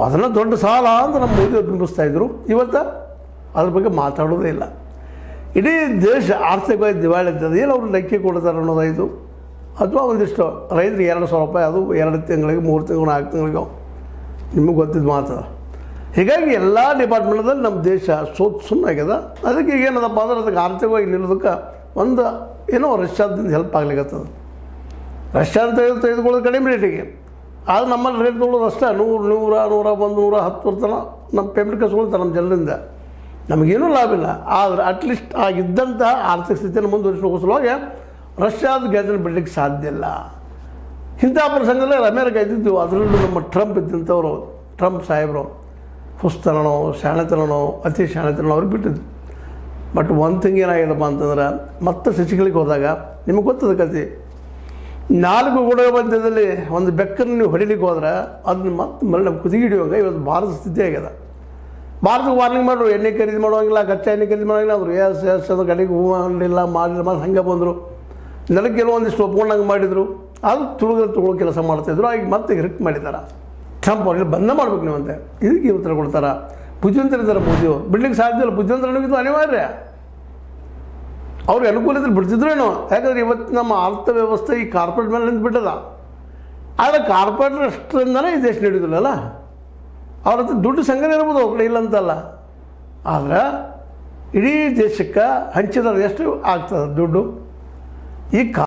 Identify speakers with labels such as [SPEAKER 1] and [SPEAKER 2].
[SPEAKER 1] ಅದನ್ನು ದೊಡ್ಡ ಸಾಲ ಅಂತ ನಮ್ಮ ಮೋದಿ ಬಿಂಬಿಸ್ತಾಯಿದ್ರು. ಇವತ್ತು ಅದ್ರ ಬಗ್ಗೆ ಮಾತಾಡೋದೇ ಇಲ್ಲ. ಇಡೀ ದೇಶ ಆರ್ಥಿಕವಾಗಿ ದಿವಾಳಿ ಇರ್ತದೆ. ಏನು ಅವರು ಲೆಕ್ಕ ಕೊಡ್ತಾರೆ ಅನ್ನೋದಾಯಿತು. ಅಥವಾ ಒಂದಿಷ್ಟು ರೈತರಿಗೆ 2,000 ರೂಪಾಯಿ, ಅದು 2 ತಿಂಗಳಿಗೆ 3 ತಿಂಗಳು 4 ತಿಂಗಳಿಗೋ, ನಿಮಗೆ ಗೊತ್ತಿದ್ದು ಮಾತು. ಹೀಗಾಗಿ ಎಲ್ಲ ಡಿಪಾರ್ಟ್ಮೆಂಟ್ದಲ್ಲಿ ನಮ್ಮ ದೇಶ ಸುಮ್ಮನಾಗ್ಯದ. ಅದಕ್ಕೆ ಈಗ ಏನದಪ್ಪ ಅಂದ್ರೆ ಅದಕ್ಕೆ ಆರ್ಥಿಕವಾಗಿ ನಿಲ್ಲೋದಕ್ಕೆ ಒಂದು ಏನೋ ರಷ್ಯಾದಿಂದ ಹೆಲ್ಪ್ ಆಗ್ಲಿಕ್ಕತ್ತದ. ರಷ್ಯಾದ ತೆಗೆದುಕೊಳ್ಳೋದು ಕಡಿಮೆ ರೇಟಿಗೆ, ಆದ್ರೆ ನಮ್ಮಲ್ಲಿ ರೇಟ್ ತೊಗೊಳ್ಳೋದು ಅಷ್ಟೇ 100, 101, 110 ತನಕ ನಮ್ಮ ಪೇಮೆಂಟ್ ಕಸ್ಕೊಳ್ತಾರೆ ನಮ್ಮ ಜನರಿಂದ. ನಮಗೇನೂ ಲಾಭ ಇಲ್ಲ. ಆದರೆ ಅಟ್ಲೀಸ್ಟ್ ಆಗಿದ್ದಂತಹ ಆರ್ಥಿಕ ಸ್ಥಿತಿಯನ್ನು ಮುಂದುವರಿಸೋಕೆ ರಷ್ಯಾದ ಗ್ಯಾಸನ್ನು ಬಿಡಲಿಕ್ಕೆ ಸಾಧ್ಯ ಇಲ್ಲ. ಇಂಥ ಪ್ರಸಂಗದಲ್ಲಿ ಅಮೇರಿಕ ಇದ್ದಿದ್ದು, ಅದರಲ್ಲೂ ನಮ್ಮ ಟ್ರಂಪ್ ಇದ್ದಂಥವ್ರು, ಟ್ರಂಪ್ ಸಾಹೇಬರು ಹುಸ್ತನೋ ಶಾಣೆತನೋ ಅತಿ ಶಾಣೆತನೋ ಅವ್ರಿಗೆ ಬಿಟ್ಟಿದ್ದು. ಬಟ್ ಒಂದು ಥಿಂಗ್ ಏನಾಗಿದೆಪ್ಪ ಅಂತಂದ್ರೆ, ಮತ್ತೆ ಶಶಿಕಲಿಗೆ ಹೋದಾಗ ನಿಮಗೆ ಗೊತ್ತದ ಕತೆ, 4 ಗೋಡೆ ಮಧ್ಯದಲ್ಲಿ ಒಂದು ಬೆಕ್ಕನ್ನು ನೀವು ಹೊಡಿಲಿಕ್ಕೆ ಹೋದ್ರೆ ಅದನ್ನ ಮತ್ತೆ ಮರಳಿ ನಮ್ಮ ಕುದಿಗೆ ಹಿಡಿಯುವಾಗ ಇವತ್ತು ಭಾರತ ಸ್ಥಿತಿ ಆಗ್ಯದ. ಭಾರತಕ್ಕೆ ವಾರ್ನಿಂಗ್ ಮಾಡ್ರು, ಎಣ್ಣೆ ಖರೀದಿ ಮಾಡುವಂಗಿಲ್ಲ, ಕಚ್ಚಾ ಎಣ್ಣೆ ಖರೀದಿ ಮಾಡೋಂಗಿಲ್ಲ. ಅವರು ಎಸ್ ಅದು ಕಡೆಗೆ ಹೂ ಮಾಡಲಿಲ್ಲ, ಮಾಡಲಿಲ್ಲ, ಮಾಡಿ ಹಂಗೆ ಬಂದರು. ನನಗೆ ಕೆಲವೊಂದಿಷ್ಟು ಒಪ್ಕೊಂಡಂಗೆ ಮಾಡಿದರು. ಅದು ತುಳುಗು ಕೆಲಸ ಮಾಡ್ತಾಯಿದ್ರು. ಈಗ ಮತ್ತೆ ಹಿರಕ್ ಮಾಡಿದ್ದಾರೆ. ಟ್ರಂಪ್ ಅವ್ರಿಗೆ ಬಂದ ಮಾಡ್ಬೇಕು ನೀವು ಅಂತ ಇದಕ್ಕೆ ಉತ್ತರ ಕೊಡ್ತಾರೆ. ಬುದ್ಧಿವಂತರಿದ್ದಾರೆ ಮೋದಿಯವರು, ಬಿಡ್ಲಿಕ್ಕೆ ಸಾಧ್ಯ ಇಲ್ಲ. ಬುದ್ಧಿವಂತರಿಗಿದ್ದು ಅನಿವಾರ್ಯ. ಅವ್ರಿಗೆ ಅನುಕೂಲ ಇದ್ರೆ ಬಿಡ್ತಿದ್ರೇನೋ. ಯಾಕಂದರೆ ಇವತ್ತು ನಮ್ಮ ಅರ್ಥವ್ಯವಸ್ಥೆ ಈ ಕಾರ್ಪೊರೇಟ್ ಮೇಲೆ ನಿಂತುಬಿಟ್ಟದ. ಆದರೆ ಕಾರ್ಪೊರೇಟರ್ ಅಷ್ಟರಿಂದನೇ ಈ ದೇಶ ನಡೆಯೋದಿಲ್ಲಲ್ಲ. ಅವ್ರ ಹತ್ರ ದುಡ್ಡು ಸಂಘನೆ ಇರ್ಬೋದು, ಅವ್ರ ಕಡೆ ಇಲ್ಲ ಅಂತಲ್ಲ. ಆದರೆ ಇಡೀ ದೇಶಕ್ಕೆ ಹಂಚಿದ್ರೆ ಎಷ್ಟು ಆಗ್ತದೆ ದುಡ್ಡು? ಈ